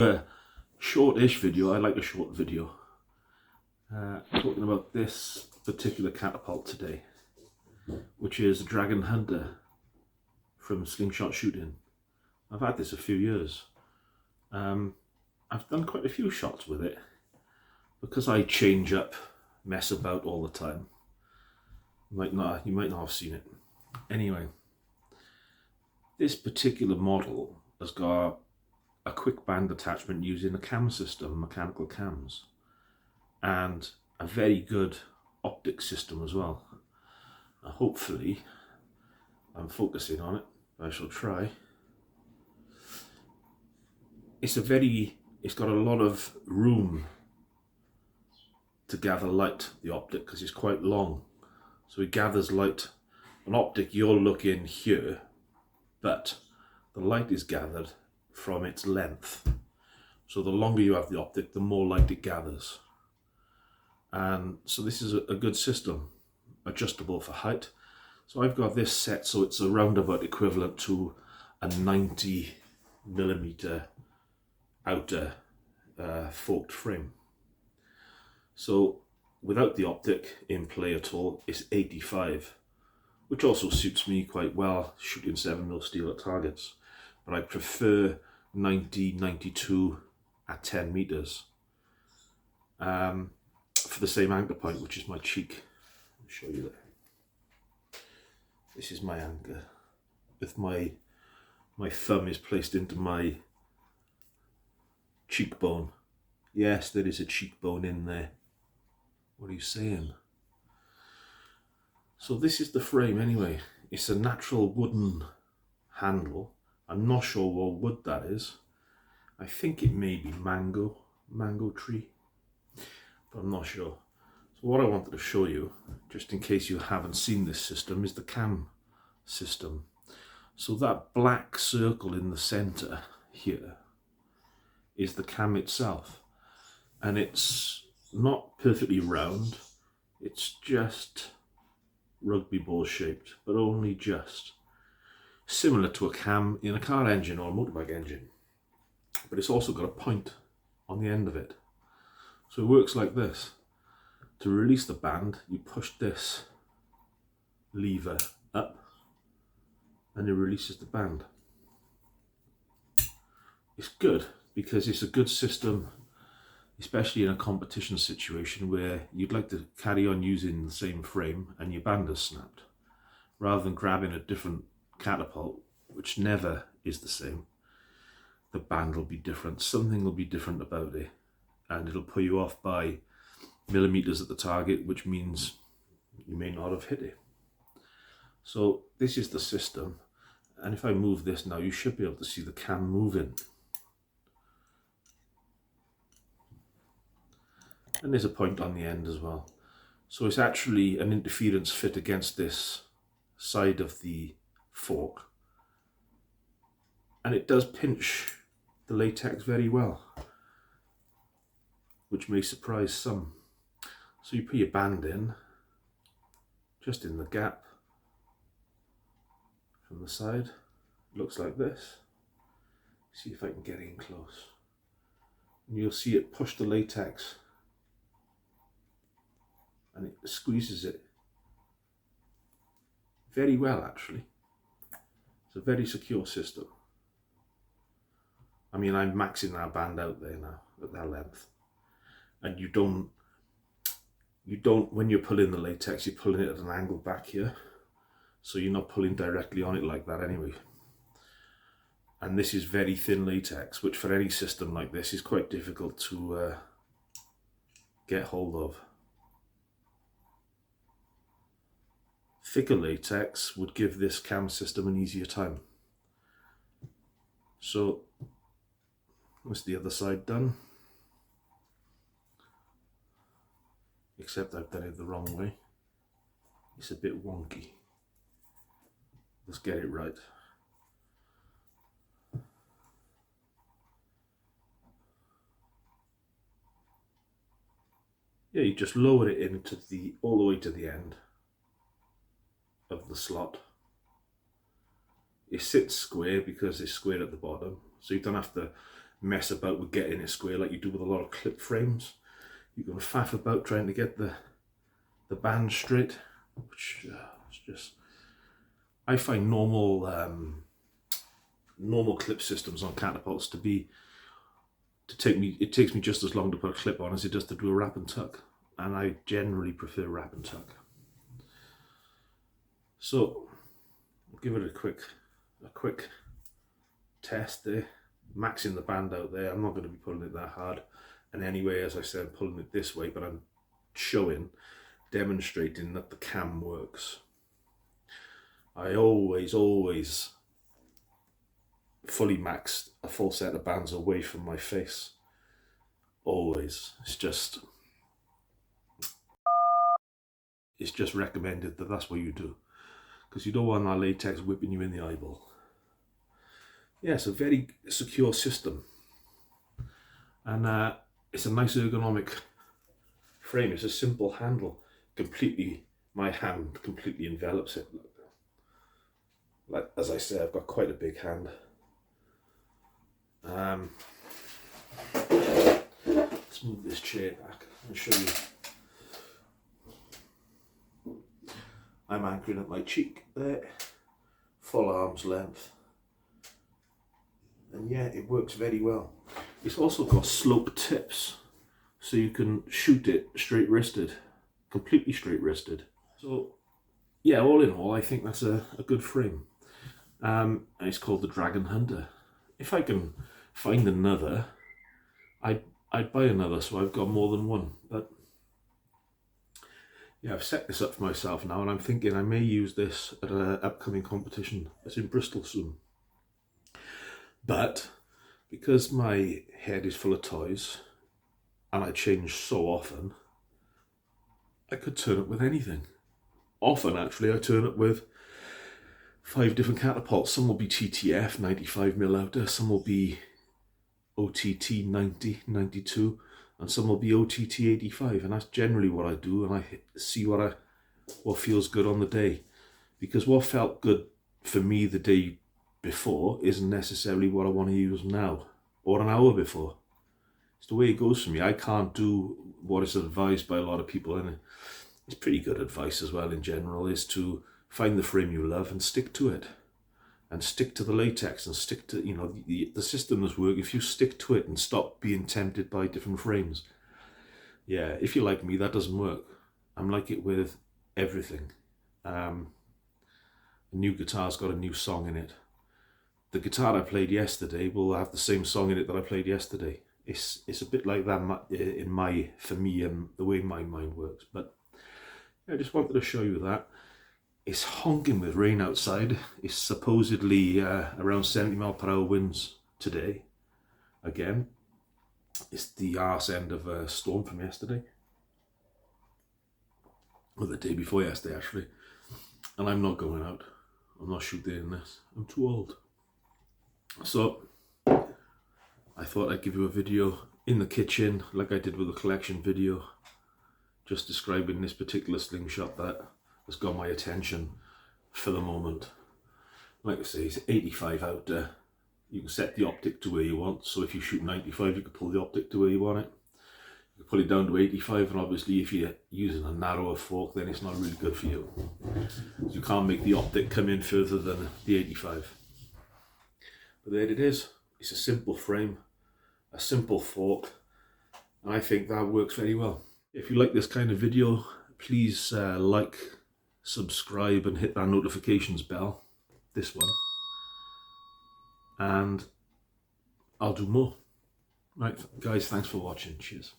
A short-ish video. I like a short video. Talking about this particular catapult today, which is a Dragon Hunter from Slingshot Shooting. I've had this a few years. I've done quite a few shots with it because I change up, mess about all the time. You might not have seen it. Anyway, this particular model has got a quick band attachment using a cam system, mechanical cams, and a very good optic system as well. Now, hopefully, I'm focusing on it. I shall try. It's got a lot of room to gather light, the optic, because it's quite long. So it gathers light. An optic, you're looking here, but the light is gathered from its length. So the longer you have the optic, the more light it gathers. And so this is a good system, adjustable for height. So I've got this set so it's around about equivalent to a 90mm outer forked frame. So without the optic in play at all, it's 85, which also suits me quite well, shooting 7mm steel at targets. But I prefer 90, 92 at 10 meters for the same anchor point, which is my cheek. I'll show you that. This is my anchor, with my thumb is placed into my cheekbone. Yes, there is a cheekbone in there. What are you saying? So this is the frame anyway. It's a natural wooden handle. I'm not sure what wood that is. I think it may be mango tree, but I'm not sure. So what I wanted to show you, just in case you haven't seen this system, is the cam system. So that black circle in the center here is the cam itself, and it's not perfectly round, it's just rugby ball shaped, but only just. Similar to a cam in a car engine or a motorbike engine, but it's also got a point on the end of it. So it works like this. To release the band, you push this lever up and it releases the band. It's good because it's a good system, especially in a competition situation where you'd like to carry on using the same frame and your band is snapped, rather than grabbing a different catapult, which never is the same. The band will be different, something will be different about it, and it'll put you off by millimeters at the target, which means you may not have hit it. So this is the system, and if I move this now, you should be able to see the cam moving. And there's a point on the end as well. So it's actually an interference fit against this side of the fork, and it does pinch the latex very well, which may surprise some. So you put your band in, just in the gap from the side. It looks like this. See if I can get in close, and you'll see it push the latex and it squeezes it very well actually. It's a very secure system. I mean, I'm maxing that band out there now at that length, and you don't when you're pulling the latex, you're pulling it at an angle back here, so you're not pulling directly on it like that anyway. And this is very thin latex, which for any system like this is quite difficult to get hold of. Thicker latex would give this cam system an easier time. So what's the other side done? Except I've done it the wrong way. It's a bit wonky. Let's get it right. Yeah, you just lower it into all the way to the end of the slot. It sits square because it's square at the bottom, so you don't have to mess about with getting it square like you do with a lot of clip frames. You can faff about trying to get the band straight, which is just, I find normal clip systems on catapults it takes me just as long to put a clip on as it does to do a wrap and tuck, and I generally prefer wrap and tuck. So I'll give it a quick test there, maxing the band out there. I'm not going to be pulling it that hard, and anyway, as I said, I'm pulling it this way, but I'm demonstrating that the cam works. I always fully maxed a full set of bands away from my face. Always. It's just recommended that that's what you do, because you don't want that latex whipping you in the eyeball. Yeah, it's a very secure system, and it's a nice ergonomic frame. It's a simple handle. My hand completely envelops it. Like, as I say, I've got quite a big hand. Let's move this chair back and show you. I'm anchoring at my cheek there, full arm's length, and yeah, it works very well. It's also got slope tips, so you can shoot it straight wristed, completely straight wristed. So yeah, all in all, I think that's a good frame. And it's called the Dragon Hunter. If I can find another, I'd buy another, so I've got more than one. But yeah, I've set this up for myself now, and I'm thinking I may use this at an upcoming competition that's in Bristol soon. But because my head is full of toys and I change so often, I could turn up with anything. Often, actually, I turn up with 5 different catapults. Some will be TTF 95mm outer, some will be OTT 90, 92, and some will be OTT 85, and that's generally what I do, and I see what feels good on the day, because what felt good for me the day before isn't necessarily what I want to use now, or an hour before. It's the way it goes for me. I can't do what is advised by a lot of people, and it's pretty good advice as well in general, is to find the frame you love and stick to it, and stick to the latex, and stick to, you know, the system that's work. If you stick to it and stop being tempted by different frames, yeah, if you're like me, that doesn't work. I'm like it with everything. A new guitar's got a new song in it. The guitar I played yesterday will have the same song in it that I played yesterday. It's a bit like that for me and the way my mind works. But yeah, I just wanted to show you that. It's honking with rain outside. It's supposedly around 70mph winds today. Again, it's the arse end of a storm from yesterday. Or the day before yesterday, actually. And I'm not going out. I'm not shooting in this. I'm too old. So, I thought I'd give you a video in the kitchen, like I did with the collection video, just describing this particular slingshot that has got my attention for the moment. Like I say, it's 85 out there. You can set the optic to where you want, so if you shoot 95 you can pull the optic to where you want it. You can pull it down to 85, and obviously if you're using a narrower fork, then it's not really good for you. You can't make the optic come in further than the 85. But there it is. It's a simple frame, a simple fork, and I think that works very well. If you like this kind of video, please like, subscribe and hit that notifications bell, this one, and I'll do more. Right guys, thanks for watching. Cheers.